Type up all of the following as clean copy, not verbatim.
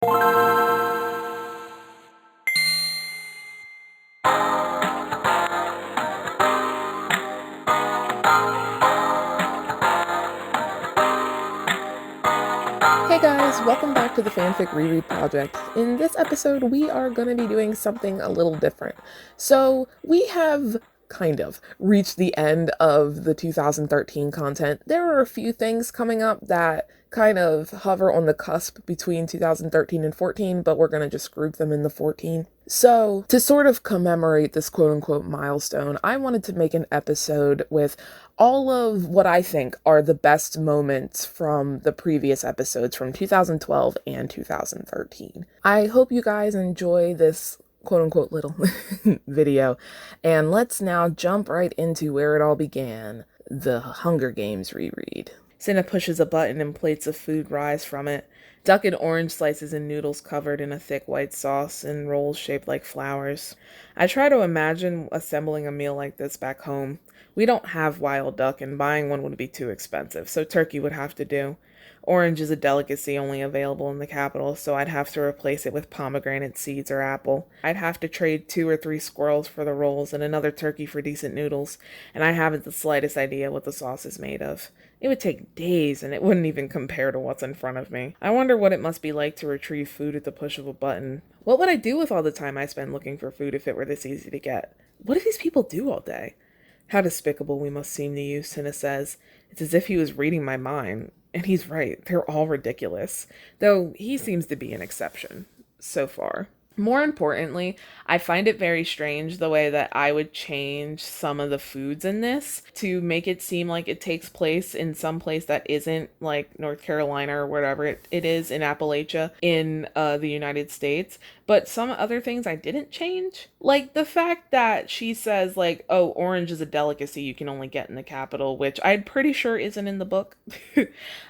Hey guys, welcome back to the Fanfic Reread Project. In this episode, we are going to be doing something a little different. So, we have kind of reached the end of the 2013 content. There are a few things coming up that kind of hover on the cusp between 2013 and 14, but we're going to just group them in the 14. So, to sort of commemorate this quote unquote milestone, I wanted to make an episode with all of what I think are the best moments from the previous episodes from 2012 and 2013. I hope you guys enjoy this quote unquote little video, and let's now jump right into where it all began, the Hunger Games reread. Cinna pushes a button and plates of food rise from it. Duck and orange slices and noodles covered in a thick white sauce and rolls shaped like flowers. I try to imagine assembling a meal like this back home. We don't have wild duck, and buying one would be too expensive, so turkey would have to do. Orange is a delicacy only available in the capital, so I'd have to replace it with pomegranate seeds or apple. I'd have to trade 2 or 3 squirrels for the rolls and another turkey for decent noodles, and I haven't the slightest idea what the sauce is made of. It would take days, and it wouldn't even compare to what's in front of me. I wonder what it must be like to retrieve food at the push of a button. What would I do with all the time I spend looking for food if it were this easy to get? What do these people do all day? How despicable we must seem to you, Cinna says. It's as if he was reading my mind. And he's right, they're all ridiculous. Though he seems to be an exception, so far. More importantly, I find it very strange the way that I would change some of the foods in this to make it seem like it takes place in some place that isn't like North Carolina or wherever it is in Appalachia in the United States. But some other things I didn't change. Like the fact that she says like, oh, orange is a delicacy you can only get in the capital, which I'm pretty sure isn't in the book.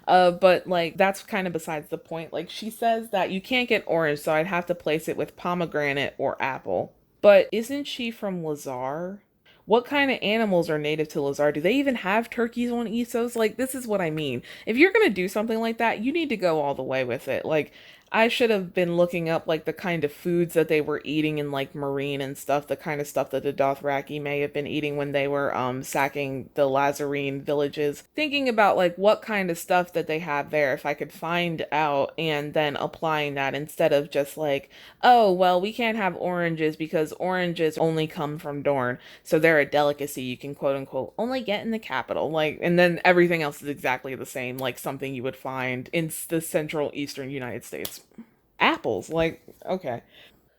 But like that's kind of besides the point. Like she says that you can't get orange, so I'd have to place it with pomegranate or apple. But isn't she from Lazar? What kind of animals are native to Lazar? Do they even have turkeys on Essos? Like, this is what I mean. If you're going to do something like that, you need to go all the way with it. Like, I should have been looking up, like, the kind of foods that they were eating in, like, Marine and stuff. The kind of stuff that the Dothraki may have been eating when they were, sacking the Lazarene villages. Thinking about, like, what kind of stuff that they have there, if I could find out, and then applying that instead of just, like, oh, well, we can't have oranges because oranges only come from Dorne. So they're a delicacy you can quote unquote only get in the capital. Like, and then everything else is exactly the same, like something you would find in the central eastern United States. Apples, like, okay.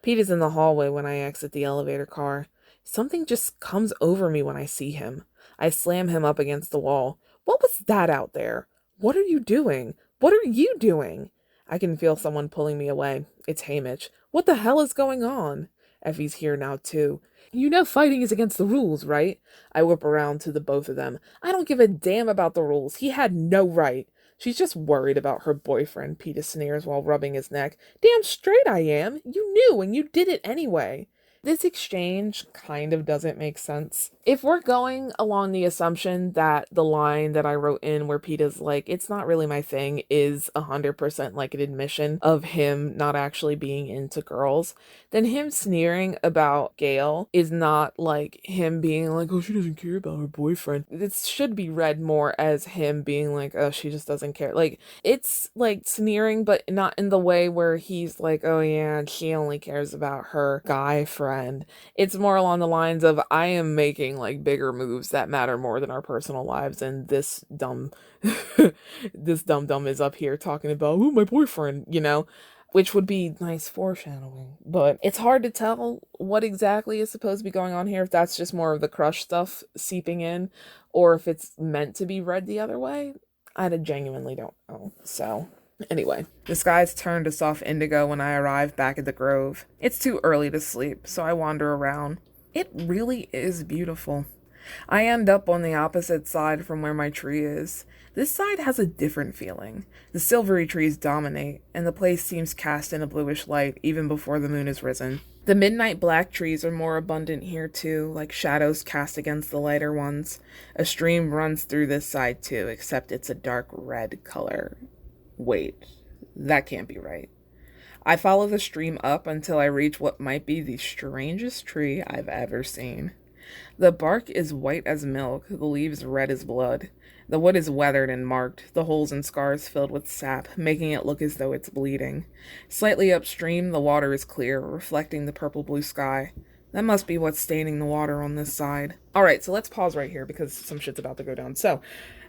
Pete is in the hallway when I exit the elevator car. Something just comes over me when I see him. I slam him up against the wall. What was that out there? What are you doing? What are you doing? I can feel someone pulling me away. It's Hamish. What the hell is going on? Effie's here now, too. You know fighting is against the rules, right? I whip around to the both of them. I don't give a damn about the rules. He had no right. She's just worried about her boyfriend, Peeta sneers while rubbing his neck. Damn straight I am. You knew and you did it anyway. This exchange kind of doesn't make sense. If we're going along the assumption that the line that I wrote in where Peeta's like, it's not really my thing, is 100% like an admission of him not actually being into girls, then him sneering about Gail is not like him being like, oh, she doesn't care about her boyfriend. This should be read more as him being like, oh, she just doesn't care. Like, it's like sneering, but not in the way where he's like, oh yeah, she only cares about her guy friend. It's more along the lines of, I am making like bigger moves that matter more than our personal lives, and this dumb this dumb is up here talking about, oh, my boyfriend, you know, which would be nice foreshadowing. But it's hard to tell what exactly is supposed to be going on here, if that's just more of the crush stuff seeping in, or if it's meant to be read the other way. I genuinely don't know. So anyway, the skies turn to soft indigo when I arrive back at the grove. It's too early to sleep, so I wander around. It really is beautiful. I end up on the opposite side from where my tree is. This side has a different feeling. The silvery trees dominate, and the place seems cast in a bluish light even before the moon has risen. The midnight black trees are more abundant here too, like shadows cast against the lighter ones. A stream runs through this side too, except it's a dark red color. Wait, that can't be right. I follow the stream up until I reach what might be the strangest tree I've ever seen. The bark is white as milk, the leaves red as blood. The wood is weathered and marked, the holes and scars filled with sap, making it look as though it's bleeding. Slightly upstream, the water is clear, reflecting the purple-blue sky. That must be what's staining the water on this side. Alright, so let's pause right here because some shit's about to go down. So,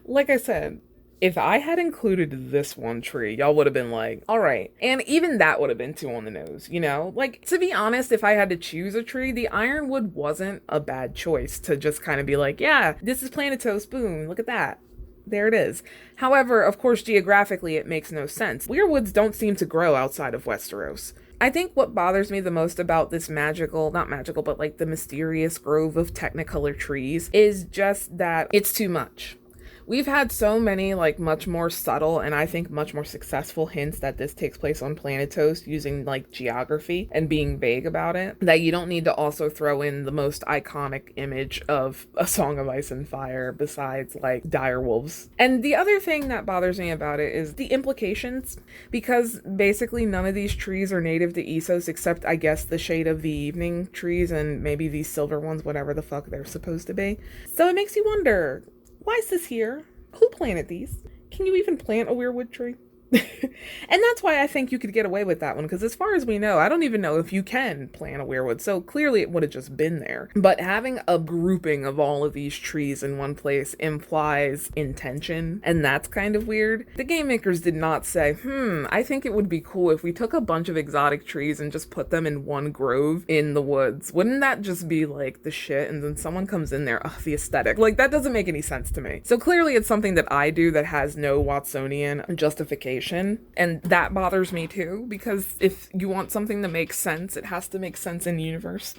like I said, if I had included this one tree, y'all would have been like, all right. And even that would have been too on the nose, you know? Like, to be honest, if I had to choose a tree, the ironwood wasn't a bad choice to just kind of be like, yeah, this is Planetos, boom, look at that. There it is. However, of course, geographically, it makes no sense. Weirwoods don't seem to grow outside of Westeros. I think what bothers me the most about this not magical, but like the mysterious grove of Technicolor trees is just that it's too much. We've had so many like much more subtle and I think much more successful hints that this takes place on Planetos using like geography and being vague about it, that you don't need to also throw in the most iconic image of A Song of Ice and Fire besides like direwolves. And the other thing that bothers me about it is the implications, because basically none of these trees are native to Essos except I guess the Shade of the Evening trees and maybe these silver ones, whatever the fuck they're supposed to be. So it makes you wonder, why is this here? Who planted these? Can you even plant a weirwood tree? And that's why I think you could get away with that one, because as far as we know, I don't even know if you can plant a weirwood, so clearly it would have just been there. But having a grouping of all of these trees in one place implies intention, and that's kind of weird. The game makers did not say, I think it would be cool if we took a bunch of exotic trees and just put them in one grove in the woods. Wouldn't that just be like the shit? And then someone comes in there, the aesthetic. Like, that doesn't make any sense to me. So clearly it's something that I do that has no Watsonian justification. And that bothers me too, because if you want something to make sense, it has to make sense in universe.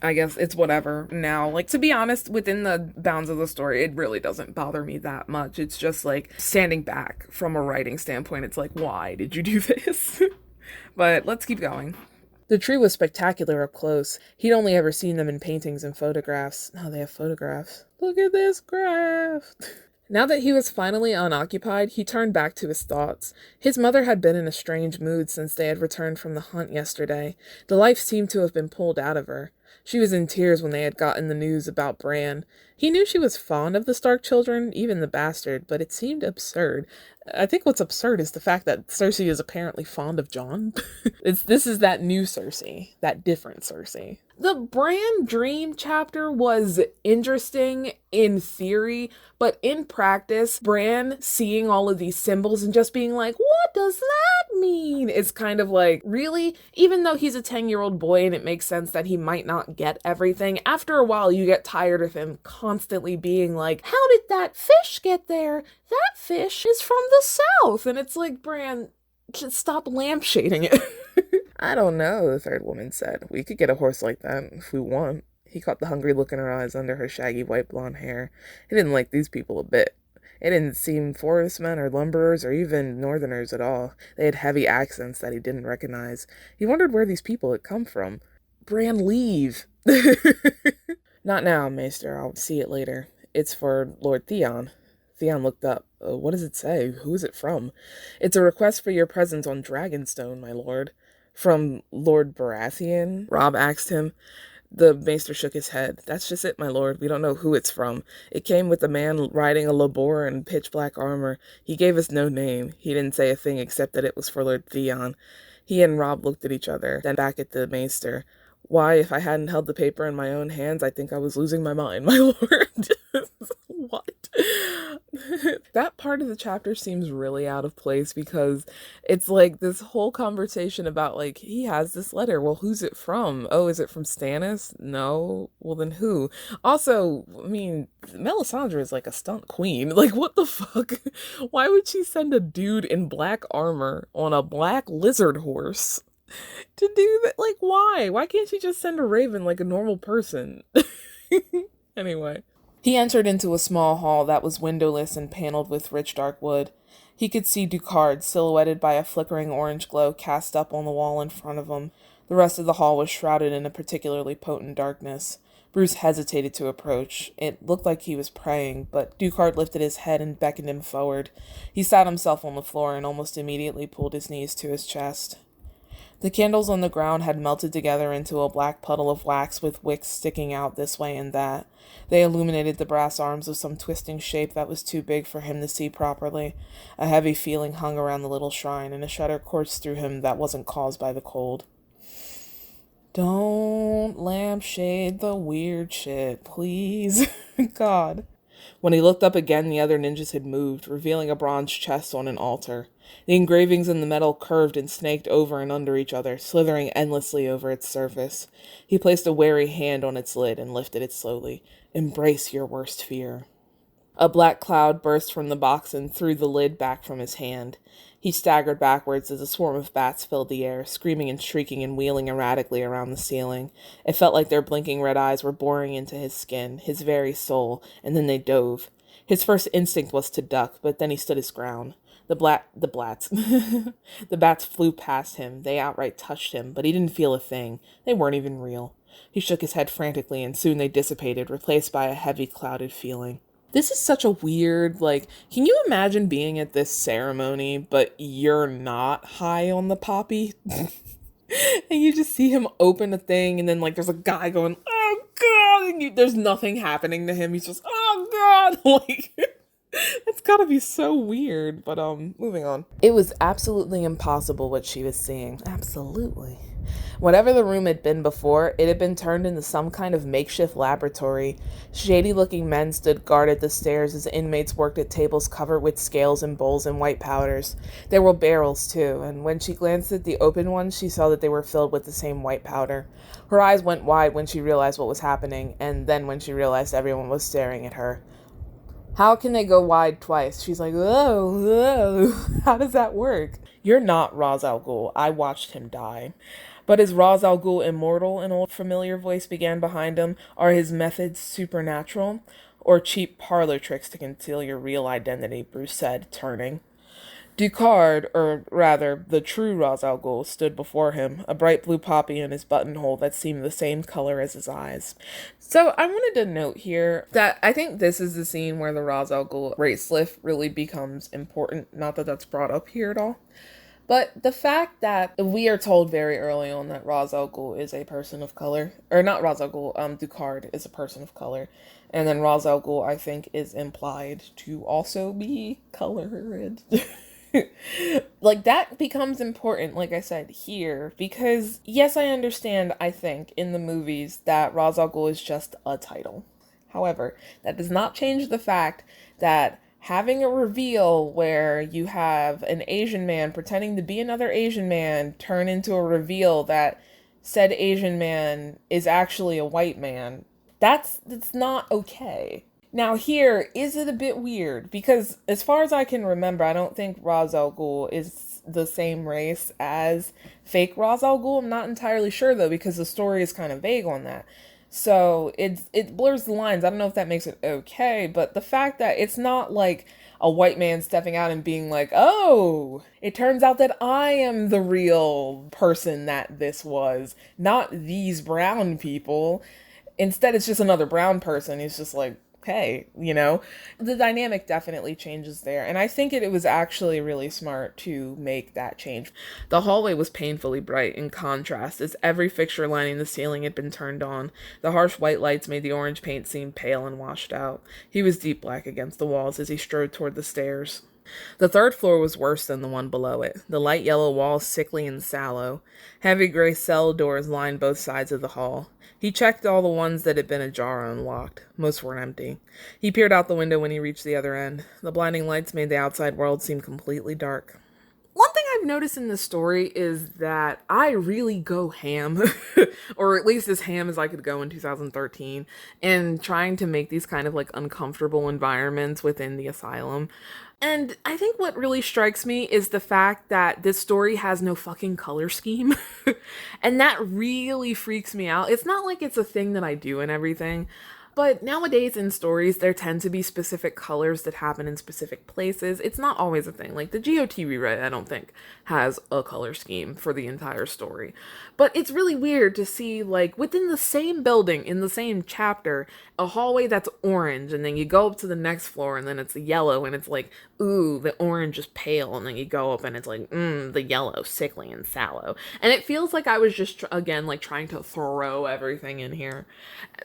I guess it's whatever. Now, like, to be honest, within the bounds of the story, it really doesn't bother me that much. It's just like standing back from a writing standpoint. It's like, why did you do this? But let's keep going. The tree was spectacular up close. He'd only ever seen them in paintings and photographs. Now they have photographs. Look at this graph. Now that he was finally unoccupied, he turned back to his thoughts. His mother had been in a strange mood since they had returned from the hunt yesterday. The life seemed to have been pulled out of her. She was in tears when they had gotten the news about Bran. He knew she was fond of the Stark children, even the bastard, but it seemed absurd. I think what's absurd is the fact that Cersei is apparently fond of Jon. This is that new Cersei, that different Cersei. The Bran dream chapter was interesting in theory, but in practice, Bran seeing all of these symbols and just being like, what does that mean? It's kind of like, really? Even though he's a 10-year-old boy and it makes sense that he might not get everything, after a while you get tired of him constantly being like, how did that fish get there? That fish is from the south. And it's like, Bran, just stop lampshading it. I don't know, the third woman said. We could get a horse like that if we want. He caught the hungry look in her eyes under her shaggy white blonde hair. He didn't like these people a bit. It didn't seem forestmen or lumberers or even northerners at all. They had heavy accents that he didn't recognize. He wondered where these people had come from. Bran, leave. Not now, Maester. I'll see it later. It's for Lord Theon. Theon looked up. What does it say? Who is it from? It's a request for your presence on Dragonstone, my lord. From Lord Baratheon? Robb asked him. The maester shook his head. That's just it, my lord. We don't know who it's from. It came with a man riding a labor in pitch-black armor. He gave us no name. He didn't say a thing except that it was for Lord Theon. He and Robb looked at each other, then back at the maester. Why, if I hadn't held the paper in my own hands, I think I was losing my mind, my lord. What? That part of the chapter seems really out of place because it's like this whole conversation about like, he has this letter. Well, who's it from? Oh, is it from Stannis? No. Well, then who? Also, I mean, Melisandre is like a stunt queen. Like, what the fuck? Why would she send a dude in black armor on a black lizard horse to do that? Like, why? Why can't she just send a raven like a normal person? Anyway. He entered into a small hall that was windowless and paneled with rich dark wood. He could see Ducard silhouetted by a flickering orange glow cast up on the wall in front of him. The rest of the hall was shrouded in a particularly potent darkness. Bruce hesitated to approach. It looked like he was praying, but Ducard lifted his head and beckoned him forward. He sat himself on the floor and almost immediately pulled his knees to his chest. The candles on the ground had melted together into a black puddle of wax with wicks sticking out this way and that. They illuminated the brass arms of some twisting shape that was too big for him to see properly. A heavy feeling hung around the little shrine, and a shudder coursed through him that wasn't caused by the cold. Don't lampshade the weird shit, please. God. When he looked up again, the other ninjas had moved, revealing a bronze chest on an altar. The engravings in the metal curved and snaked over and under each other, slithering endlessly over its surface. He placed a wary hand on its lid and lifted it slowly. Embrace your worst fear. A black cloud burst from the box and threw the lid back from his hand. He staggered backwards as a swarm of bats filled the air, screaming and shrieking and wheeling erratically around the ceiling. It felt like their blinking red eyes were boring into his skin, his very soul, and then they dove. His first instinct was to duck, but then he stood his ground. The bats flew past him. They outright touched him, but he didn't feel a thing. They weren't even real. He shook his head frantically, and soon they dissipated, replaced by a heavy, clouded feeling. This is such a weird, can you imagine being at this ceremony, but you're not high on the poppy? And you just see him open a thing, and then, there's a guy going, oh, God, and there's nothing happening to him. He's just, oh, God, that's gotta be so weird, but, moving on. It was absolutely impossible what she was seeing. Absolutely. Whatever the room had been before, it had been turned into some kind of makeshift laboratory. Shady-looking men stood guard at the stairs as inmates worked at tables covered with scales and bowls and white powders. There were barrels, too, and when she glanced at the open ones, she saw that they were filled with the same white powder. Her eyes went wide when she realized what was happening, and then when she realized everyone was staring at her. How can they go wide twice? She's like, whoa, how does that work? You're not Ra's al Ghul. I watched him die. But is Ra's al Ghul immortal? An old familiar voice began behind him. Are his methods supernatural? Or cheap parlor tricks to conceal your real identity, Bruce said, turning. Ducard, or rather, the true Ra's al Ghul, stood before him, a bright blue poppy in his buttonhole that seemed the same color as his eyes. So I wanted to note here that I think this is the scene where the Ra's al Ghul race lift really becomes important. Not that that's brought up here at all. But the fact that we are told very early on that Ra's al Ghul is a person of color, or not Ra's al Ghul, Ducard is a person of color, and then Ra's al Ghul, I think, is implied to also be colored. That becomes important, like I said, here, because yes, I understand, I think, in the movies that Ra's al Ghul is just a title. However, that does not change the fact that having a reveal where you have an Asian man pretending to be another Asian man turn into a reveal that said Asian man is actually a white man, that's not okay. Now here, is it a bit weird? Because as far as I can remember, I don't think Ra's al Ghul is the same race as fake Ra's al Ghul. I'm not entirely sure though, because the story is kind of vague on that. So it blurs the lines. I don't know if that makes it okay, but the fact that it's not like a white man stepping out and being like, oh, it turns out that I am the real person that this was, not these brown people. Instead, it's just another brown person. He's just like, hey, the dynamic definitely changes there. And I think it was actually really smart to make that change. The hallway was painfully bright in contrast as every fixture lining the ceiling had been turned on. The harsh white lights made the orange paint seem pale and washed out. He was deep black against the walls as he strode toward the stairs. The third floor was worse than the one below it, the light yellow walls sickly and sallow. Heavy gray cell doors lined both sides of the hall. He checked all the ones that had been ajar or unlocked. Most were empty. He peered out the window when he reached the other end. The blinding lights made the outside world seem completely dark. One thing I've noticed in this story is that I really go ham, or at least as ham as I could go in 2013, in trying to make these kind of uncomfortable environments within the asylum. And I think what really strikes me is the fact that this story has no fucking color scheme. And that really freaks me out. It's not like it's a thing that I do and everything. But nowadays in stories, there tend to be specific colors that happen in specific places. It's not always a thing. Like the GOT rewrite, I don't think, has a color scheme for the entire story. But it's really weird to see, like, within the same building, in the same chapter, a hallway that's orange, and then you go up to the next floor, and then it's yellow, and it's like, ooh, the orange is pale, and then you go up, and it's like, the yellow, sickly and sallow. And it feels like I was just, again, like, trying to throw everything in here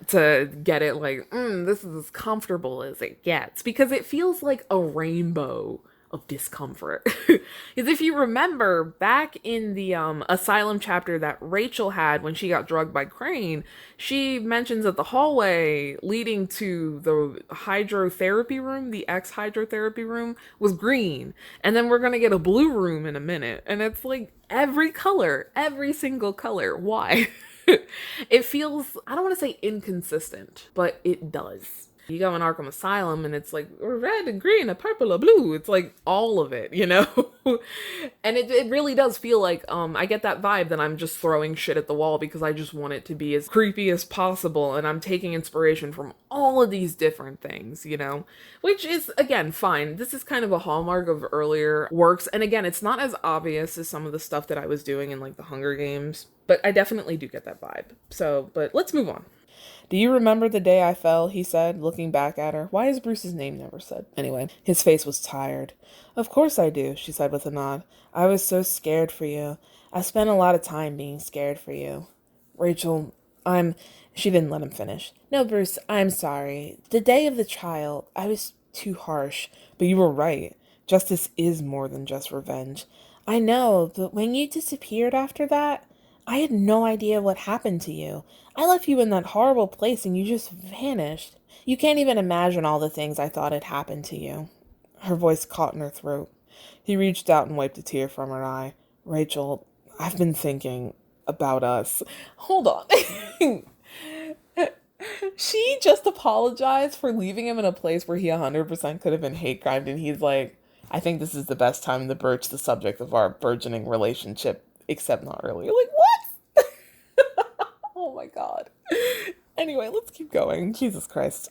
to get it like, this is as comfortable as it gets, because it feels like a rainbow of discomfort. Because if you remember back in the asylum chapter that Rachel had when she got drugged by Crane, she mentions that the hallway leading to the hydrotherapy room, the ex-hydrotherapy room, was green. And then we're going to get a blue room in a minute. And it's like every color, every single color. Why? It feels, I don't want to say inconsistent, but it does. You go in Arkham Asylum and it's like red and green, a purple, a blue. It's like all of it, you know? And it really does feel like I get that vibe that I'm just throwing shit at the wall because I just want it to be as creepy as possible, and I'm taking inspiration from all of these different things, you know? Which is, again, fine. This is kind of a hallmark of earlier works, and again, it's not as obvious as some of the stuff that I was doing in like the Hunger Games, but I definitely do get that vibe. So, but let's move on. Do you remember the day I fell, he said, looking back at her. Why is Bruce's name never said? Anyway, his face was tired. Of course I do, she said with a nod. I was so scared for you. I spent a lot of time being scared for you. Rachel, She didn't let him finish. No, Bruce, I'm sorry. The day of the trial, I was too harsh. But you were right. Justice is more than just revenge. I know, but when you disappeared after that, I had no idea what happened to you. I left you in that horrible place and you just vanished. You can't even imagine all the things I thought had happened to you. Her voice caught in her throat. He reached out and wiped a tear from her eye. Rachel, I've been thinking about us. Hold on. She just apologized for leaving him in a place where he 100% could have been hate crimed, and he's like, I think this is the best time to broach the subject of our burgeoning relationship, except not really. You're like, what? Oh my god. Anyway, let's keep going. Jesus Christ.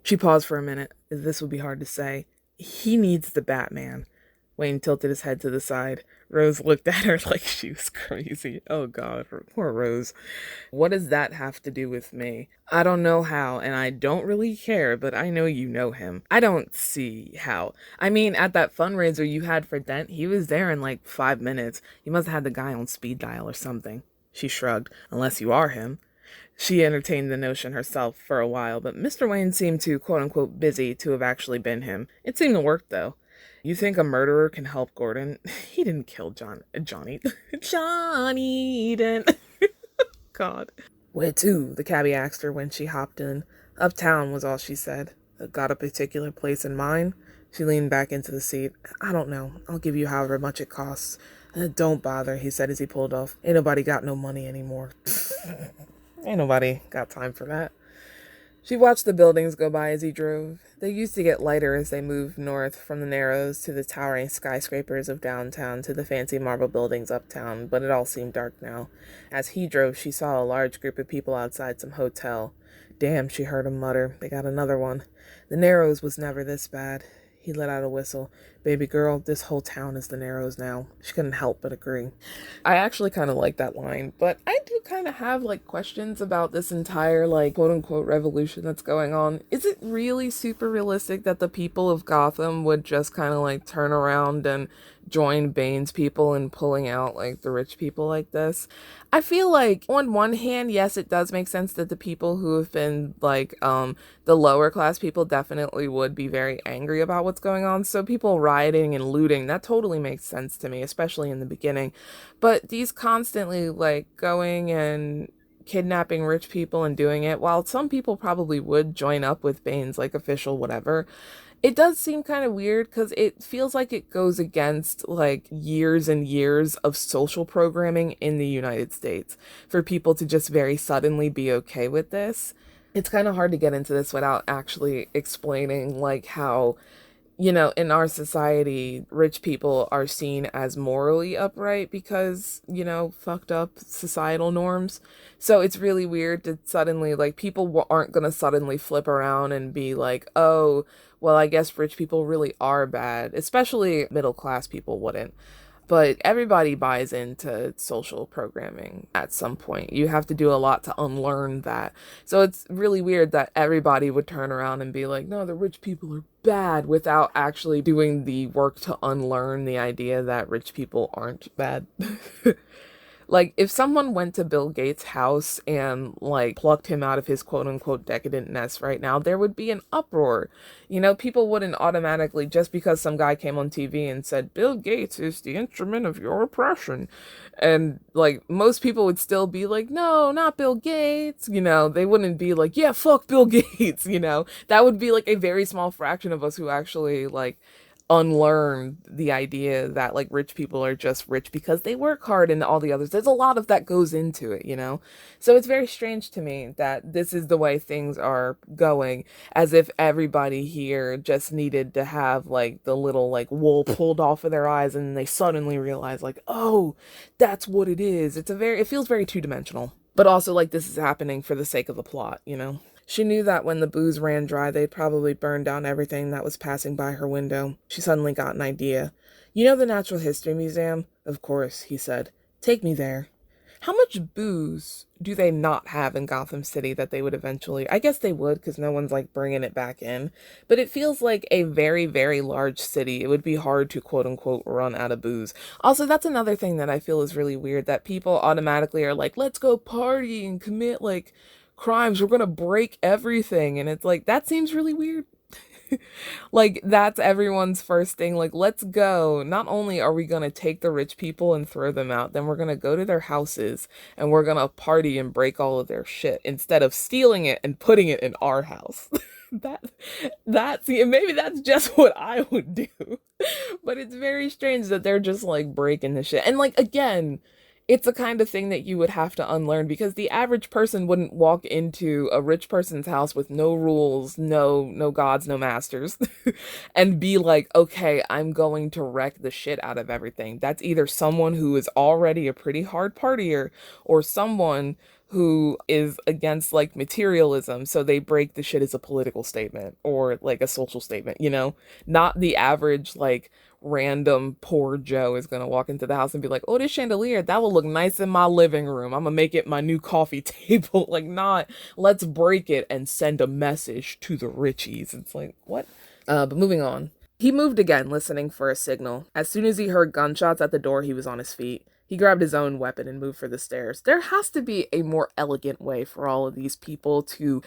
She paused for a minute. This would be hard to say. He needs the Batman. Wayne tilted his head to the side. Rose looked at her like she was crazy. Oh god, poor Rose. What does that have to do with me? I don't know how, and I don't really care, but I know you know him. I don't see how. I mean, at that fundraiser you had for Dent, he was there in like 5 minutes. You must have had the guy on speed dial or something. She shrugged. Unless you are him. She entertained the notion herself for a while, but Mr. Wayne seemed too quote-unquote busy to have actually been him. It seemed to work, though. You think a murderer can help Gordon? He didn't kill Johnny. Johnny didn't. God. Where to? The cabbie asked her when she hopped in. Uptown was all she said. Got a particular place in mind? She leaned back into the seat. I don't know. I'll give you however much it costs. Don't bother, he said as he pulled off. Ain't nobody got no money anymore. Ain't nobody got time for that. She watched the buildings go by as he drove. They used to get lighter as they moved north from the Narrows to the towering skyscrapers of downtown to the fancy marble buildings uptown, but it all seemed dark now. As he drove, she saw a large group of people outside some hotel. Damn, she heard him mutter. They got another one. The Narrows was never this bad. He let out a whistle. Baby girl, this whole town is the Narrows now. She couldn't help but agree. I actually kind of like that line, but I do kind of have like questions about this entire like quote unquote revolution that's going on. Is it really super realistic that the people of Gotham would just kind of like turn around and join Bane's people in pulling out like the rich people like this? I feel like on one hand, yes, it does make sense that the people who have been like the lower class people definitely would be very angry about what's going on. So people rioting and looting, that totally makes sense to me, especially in the beginning. But these constantly like going and kidnapping rich people and doing it, while some people probably would join up with Bane's like official whatever, it does seem kind of weird because it feels like it goes against like years and years of social programming in the United States for people to just very suddenly be okay with this. It's kind of hard to get into this without actually explaining like how You know, in our society, rich people are seen as morally upright because, you know, fucked up societal norms. So it's really weird to suddenly, like, people aren't going to suddenly flip around and be like, oh, well, I guess rich people really are bad. Especially middle class people wouldn't. But everybody buys into social programming at some point. You have to do a lot to unlearn that. So it's really weird that everybody would turn around and be like, no, the rich people are bad without actually doing the work to unlearn the idea that rich people aren't bad. Like, if someone went to Bill Gates' house and, like, plucked him out of his quote unquote decadent nest right now, there would be an uproar. You know, people wouldn't automatically, just because some guy came on TV and said, Bill Gates is the instrument of your oppression. And, like, most people would still be like, no, not Bill Gates. You know, they wouldn't be like, yeah, fuck Bill Gates. You know, that would be, like, a very small fraction of us who actually, like, unlearn the idea that like rich people are just rich because they work hard and all the others. There's a lot of that goes into it, you know? So it's very strange to me that this is the way things are going, as if everybody here just needed to have like the little like wool pulled off of their eyes and they suddenly realize like, oh, that's what it is. It feels very two-dimensional. But also like this is happening for the sake of the plot, you know? She knew that when the booze ran dry, they'd probably burn down everything that was passing by her window. She suddenly got an idea. You know the Natural History Museum? Of course, he said. Take me there. How much booze do they not have in Gotham City that they would eventually... I guess they would, because no one's, like, bringing it back in. But it feels like a very, very large city. It would be hard to, quote-unquote, run out of booze. Also, that's another thing that I feel is really weird, that people automatically are like, let's go party and commit, like, crimes. We're gonna break everything. And it's like, that seems really weird. Like, that's everyone's first thing. Like, let's go. Not only are we gonna take the rich people and throw them out, then we're gonna go to their houses and we're gonna party and break all of their shit instead of stealing it and putting it in our house. that see, maybe that's just what I would do. But it's very strange that they're just like breaking the shit. And like, again, it's the kind of thing that you would have to unlearn, because the average person wouldn't walk into a rich person's house with no rules, no gods, no masters, and be like, okay, I'm going to wreck the shit out of everything. That's either someone who is already a pretty hard partier or someone who is against like materialism, so they break the shit as a political statement or like a social statement, you know? Not the average like random poor Joe is gonna walk into the house and be like, oh, this chandelier, that will look nice in my living room. I'm gonna make it my new coffee table. Like, not, let's break it and send a message to the richies. It's like, what? But moving on. He moved again, listening for a signal. As soon as he heard gunshots at the door, he was on his feet. He grabbed his own weapon and moved for the stairs. There has to be a more elegant way for all of these people to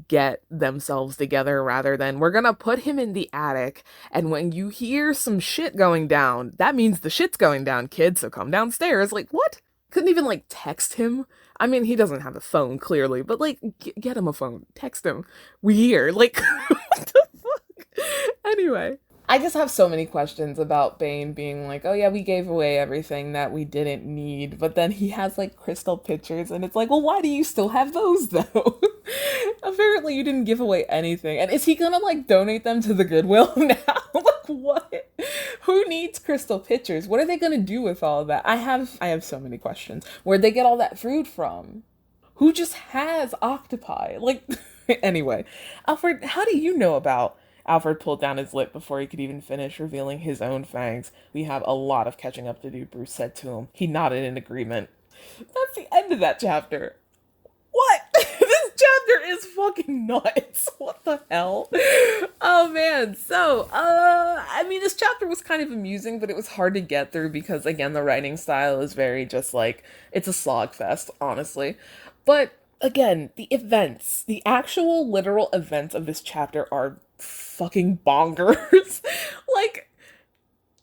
get themselves together rather than, we're gonna put him in the attic, and when you hear some shit going down, that means the shit's going down, kid, so come downstairs. Like, what? Couldn't even, like, text him? I mean, he doesn't have a phone, clearly, but, like, get him a phone. Text him. We here. Like, what the fuck? Anyway. I just have so many questions about Bane being like, oh yeah, we gave away everything that we didn't need, but then he has like crystal pitchers, and it's like, well, why do you still have those though? Apparently you didn't give away anything. And is he gonna like donate them to the Goodwill now? Like, what? Who needs crystal pitchers? What are they gonna do with all of that? I have so many questions. Where'd they get all that fruit from? Who just has octopi? Like, anyway, Alfred, how do you know about... Alfred pulled down his lip before he could even finish, revealing his own fangs. We have a lot of catching up to do, Bruce said to him. He nodded in agreement. That's the end of that chapter. What? This chapter is fucking nuts. What the hell? Oh man. So, I mean, this chapter was kind of amusing, but it was hard to get through because, again, the writing style is very just like, it's a slog fest, honestly. But again, the events, the actual literal events of this chapter are fucking bonkers. Like,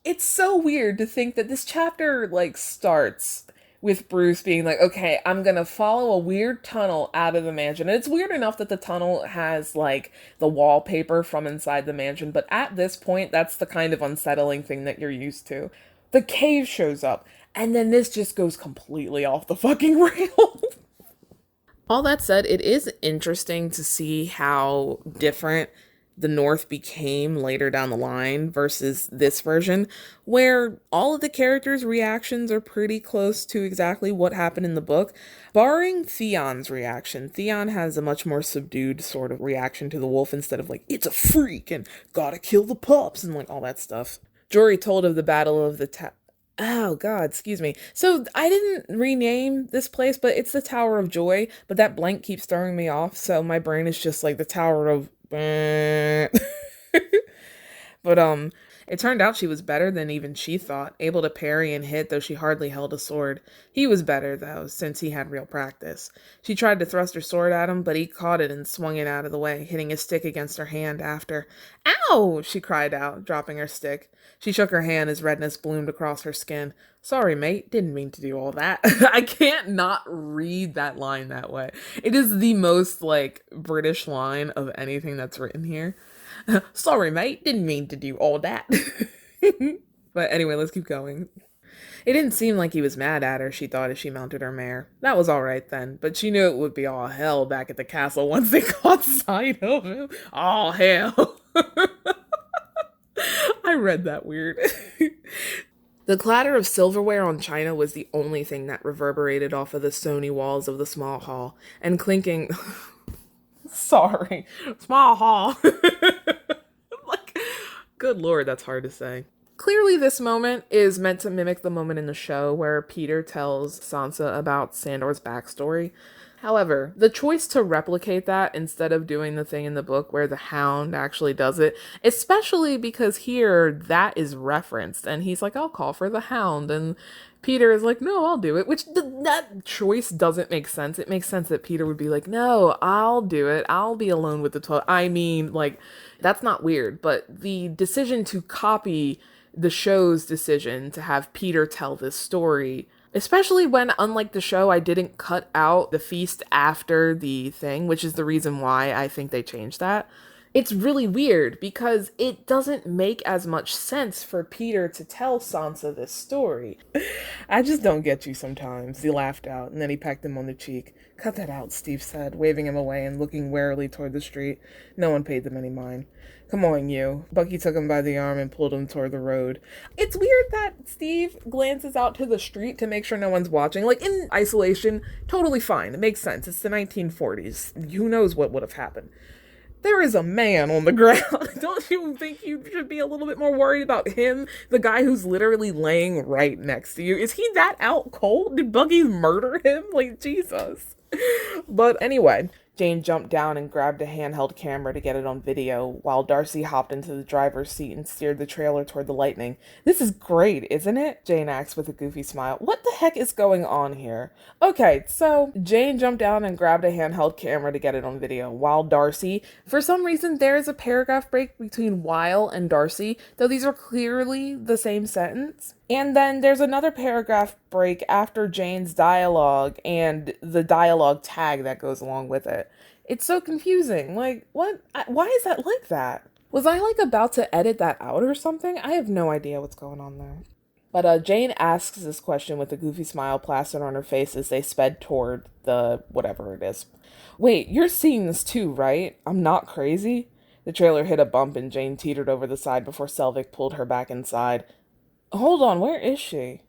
it's so weird to think that this chapter like starts with Bruce being like, okay, I'm gonna follow a weird tunnel out of the mansion. And it's weird enough that the tunnel has like the wallpaper from inside the mansion, but at this point, that's the kind of unsettling thing that you're used to. The cave shows up, and then this just goes completely off the fucking rails. All that said, it is interesting to see how different the North became later down the line versus this version, where all of the characters' reactions are pretty close to exactly what happened in the book, barring Theon's reaction. Theon has a much more subdued sort of reaction to the wolf instead of like, it's a freak and gotta kill the pups and like all that stuff. Jory told of the Battle of the Oh God, excuse me. So I didn't rename this place, but it's the Tower of Joy, but that blank keeps throwing me off, so my brain is just like the Tower of But it turned out she was better than even she thought, able to parry and hit, though she hardly held a sword. He was better, though, since he had real practice. She tried to thrust her sword at him, but he caught it and swung it out of the way, hitting his stick against her hand after. Ow! She cried out, dropping her stick. She shook her hand as redness bloomed across her skin. Sorry, mate, didn't mean to do all that. I can't not read that line that way. It is the most, like, British line of anything that's written here. Sorry, mate, didn't mean to do all that. But anyway, let's keep going. It didn't seem like he was mad at her, she thought as she mounted her mare. That was alright then, but she knew it would be all hell back at the castle once they caught sight of him. All hell. I read that weird. The clatter of silverware on china was the only thing that reverberated off of the stony walls of the small hall, and clinking... Sorry. Small hall. Like, good lord, that's hard to say. Clearly this moment is meant to mimic the moment in the show where Peter tells Sansa about Sandor's backstory. However, the choice to replicate that instead of doing the thing in the book where the Hound actually does it, especially because here that is referenced and he's like, I'll call for the Hound, and Peter is like, no, I'll do it, which that choice doesn't make sense. It makes sense that Peter would be like, no, I'll do it. I'll be alone with the 12. I mean, like, that's not weird, but the decision to copy the show's decision to have Peter tell this story, especially when, unlike the show, I didn't cut out the feast after the thing, which is the reason why I think they changed that. It's really weird because it doesn't make as much sense for Peter to tell Sansa this story. I just don't get you sometimes, he laughed out, and then he pecked him on the cheek. Cut that out, Steve said, waving him away and looking warily toward the street. No one paid them any mind. Come on, you. Bucky took him by the arm and pulled him toward the road. It's weird that Steve glances out to the street to make sure no one's watching. Like, in isolation, totally fine. It makes sense. It's the 1940s. Who knows what would have happened? There is a man on the ground. Don't you think you should be a little bit more worried about him? The guy who's literally laying right next to you. Is he that out cold? Did Buggy murder him? Like, Jesus. But anyway, Jane jumped down and grabbed a handheld camera to get it on video, while Darcy hopped into the driver's seat and steered the trailer toward the lightning. This is great, isn't it? Jane asked with a goofy smile. What the heck is going on here? Okay, so Jane jumped down and grabbed a handheld camera to get it on video, while Darcy, for some reason there is a paragraph break between while and Darcy, though these are clearly the same sentence. And then there's another paragraph break after Jane's dialogue and the dialogue tag that goes along with it. It's so confusing. Like, what? Why is that like that? Was I, like, about to edit that out or something? I have no idea what's going on there. But Jane asks this question with a goofy smile plastered on her face as they sped toward the whatever it is. Wait, you're seeing this too, right? I'm not crazy? The trailer hit a bump and Jane teetered over the side before Selvig pulled her back inside. Hold on, where is she?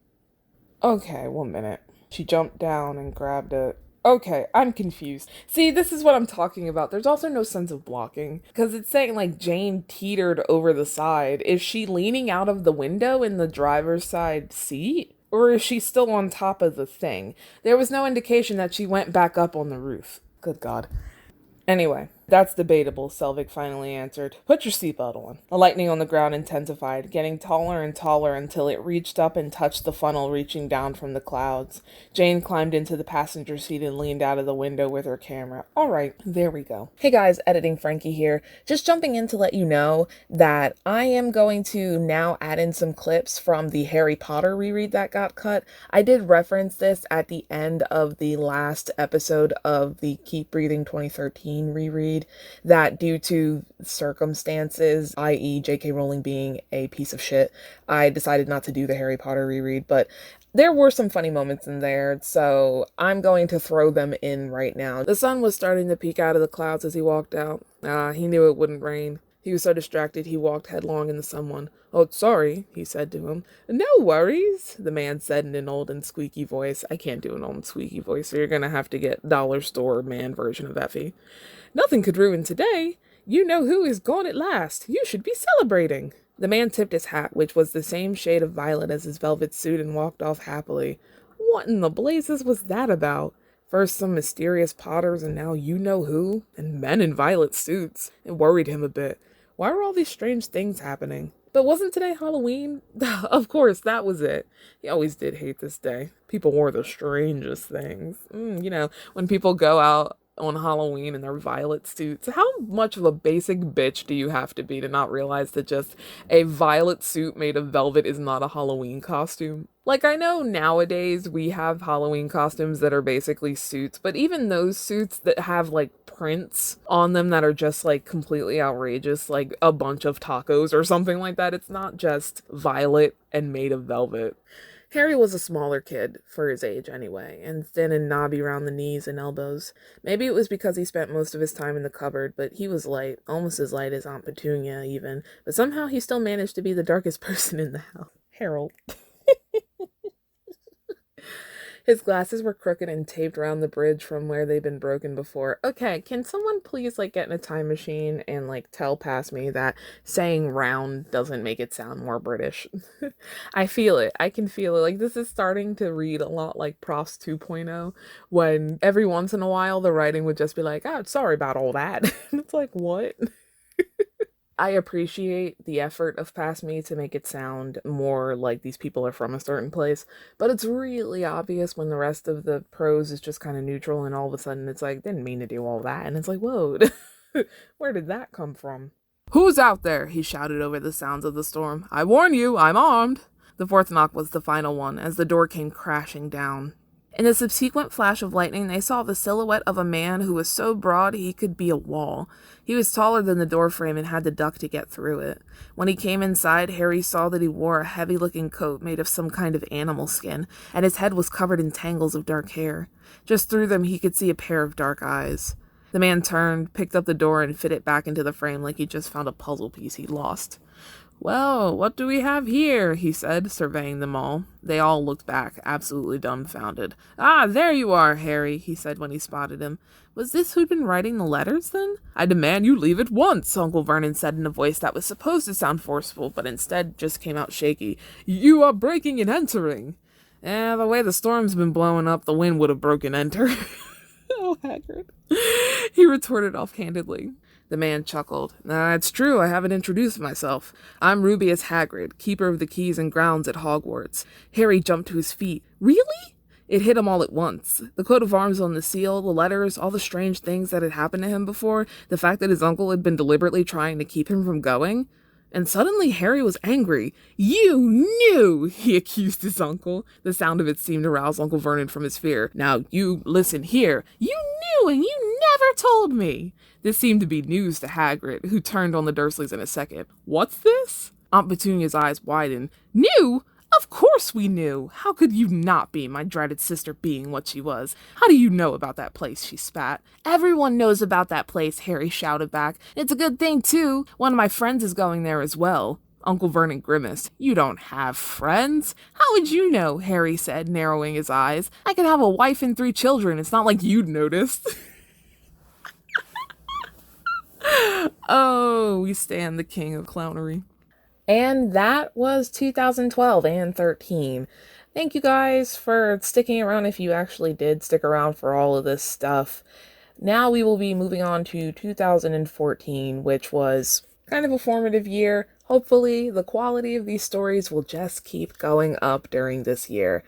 Okay, 1 minute. She jumped down and grabbed it. Okay, I'm confused. See, this is what I'm talking about. There's also no sense of blocking, because it's saying, like, Jane teetered over the side. Is she leaning out of the window in the driver's side seat? Or is she still on top of the thing? There was no indication that she went back up on the roof. Good God. Anyway, that's debatable, Selvig finally answered. Put your seatbelt on. The lightning on the ground intensified, getting taller and taller until it reached up and touched the funnel reaching down from the clouds. Jane climbed into the passenger seat and leaned out of the window with her camera. All right, there we go. Hey guys, Editing Frankie here. Just jumping in to let you know that I am going to now add in some clips from the Harry Potter reread that got cut. I did reference this at the end of the last episode of the Keep Breathing 2013 reread, that due to circumstances, i.e. J.K. Rowling being a piece of shit, I decided not to do the Harry Potter reread, but there were some funny moments in there, so I'm going to throw them in right now. The sun was starting to peek out of the clouds as he walked out. He knew it wouldn't rain. He was so distracted he walked headlong into someone. "Oh, sorry," he said to him. "No worries," the man said in an old and squeaky voice. I can't do an old and squeaky voice, so you're gonna have to get dollar store man version of Effie. "Nothing could ruin today. You know who is gone at last. You should be celebrating." The man tipped his hat, which was the same shade of violet as his velvet suit, and walked off happily. What in the blazes was that about? First some mysterious Potters, and now you know who? And men in violet suits. It worried him a bit. Why were all these strange things happening? But wasn't today Halloween? Of course, that was it. He always did hate this day. People wore the strangest things. When people go out on Halloween in their violet suits. How much of a basic bitch do you have to be to not realize that just a violet suit made of velvet is not a Halloween costume? Like, I know nowadays we have Halloween costumes that are basically suits, but even those suits that have like prints on them that are just like completely outrageous, like a bunch of tacos or something like that, it's not just violet and made of velvet. Harry was a smaller kid, for his age anyway, and thin and knobby round the knees and elbows. Maybe it was because he spent most of his time in the cupboard, but he was light, almost as light as Aunt Petunia even, but somehow he still managed to be the darkest person in the house. Harold. His glasses were crooked and taped around the bridge from where they'd been broken before. Okay, can someone please, get in a time machine and, tell past me that saying round doesn't make it sound more British? I feel it. I can feel it. This is starting to read a lot like Profs 2.0, when every once in a while the writing would just be like, "Oh, sorry about all that." And it's like, what? I appreciate the effort of Past Me to make it sound more like these people are from a certain place, but it's really obvious when the rest of the prose is just kind of neutral, and all of a sudden it's like, didn't mean to do all that, and it's like, whoa, where did that come from? "Who's out there?" he shouted over the sounds of the storm. "I warn you, I'm armed." The fourth knock was the final one, as the door came crashing down. In the subsequent flash of lightning, they saw the silhouette of a man who was so broad he could be a wall. He was taller than the doorframe and had to duck to get through it. When he came inside, Harry saw that he wore a heavy-looking coat made of some kind of animal skin, and his head was covered in tangles of dark hair. Just through them he could see a pair of dark eyes. The man turned, picked up the door, and fit it back into the frame like he'd just found a puzzle piece he'd lost. "Well, what do we have here?" he said, surveying them all. They all looked back, absolutely dumbfounded. "Ah, there you are, Harry," he said when he spotted him. "Was this who'd been writing the letters, then?" "I demand you leave at once," Uncle Vernon said in a voice that was supposed to sound forceful, but instead just came out shaky. "You are breaking and entering." The way the storm's been blowing up, the wind would have broken enter." Oh, Hagrid. He retorted offhandedly. The man chuckled. "It's true, I haven't introduced myself. I'm Rubeus Hagrid, keeper of the keys and grounds at Hogwarts." Harry jumped to his feet. "Really?" It hit him all at once. The coat of arms on the seal, the letters, all the strange things that had happened to him before, the fact that his uncle had been deliberately trying to keep him from going. And suddenly Harry was angry. "You knew!" he accused his uncle. The sound of it seemed to rouse Uncle Vernon from his fear. "Now, you listen here. You knew and you never told me!" This seemed to be news to Hagrid, who turned on the Dursleys in a second. "What's this?" Aunt Petunia's eyes widened. "Knew? Of course we knew. How could you not be, my dreaded sister being what she was? How do you know about that place?" she spat. "Everyone knows about that place," Harry shouted back. "It's a good thing, too. One of my friends is going there as well." Uncle Vernon grimaced. "You don't have friends." "How would you know?" Harry said, narrowing his eyes. "I could have a wife and 3 children. It's not like you'd notice." Oh, we stand the king of clownery. And that was 2012 and 13. Thank you guys for sticking around if you actually did stick around for all of this stuff. Now we will be moving on to 2014, which was kind of a formative year. Hopefully the quality of these stories will just keep going up during this year.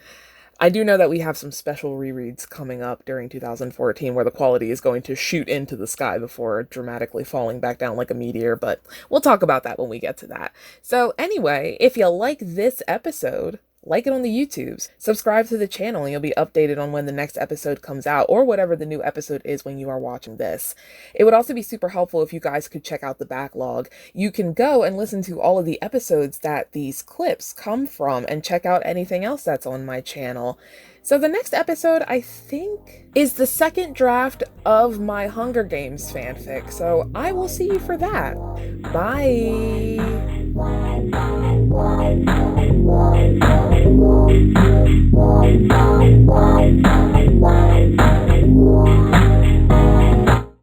I do know that we have some special rereads coming up during 2014 where the quality is going to shoot into the sky before dramatically falling back down like a meteor, but we'll talk about that when we get to that. So anyway, if you like this episode, like it on the YouTubes, subscribe to the channel, and you'll be updated on when the next episode comes out, or whatever the new episode is when you are watching this. It would also be super helpful if you guys could check out the backlog. You can go and listen to all of the episodes that these clips come from and check out anything else that's on my channel. So the next episode, I think, is the second draft of my Hunger Games fanfic, so I will see you for that. Bye!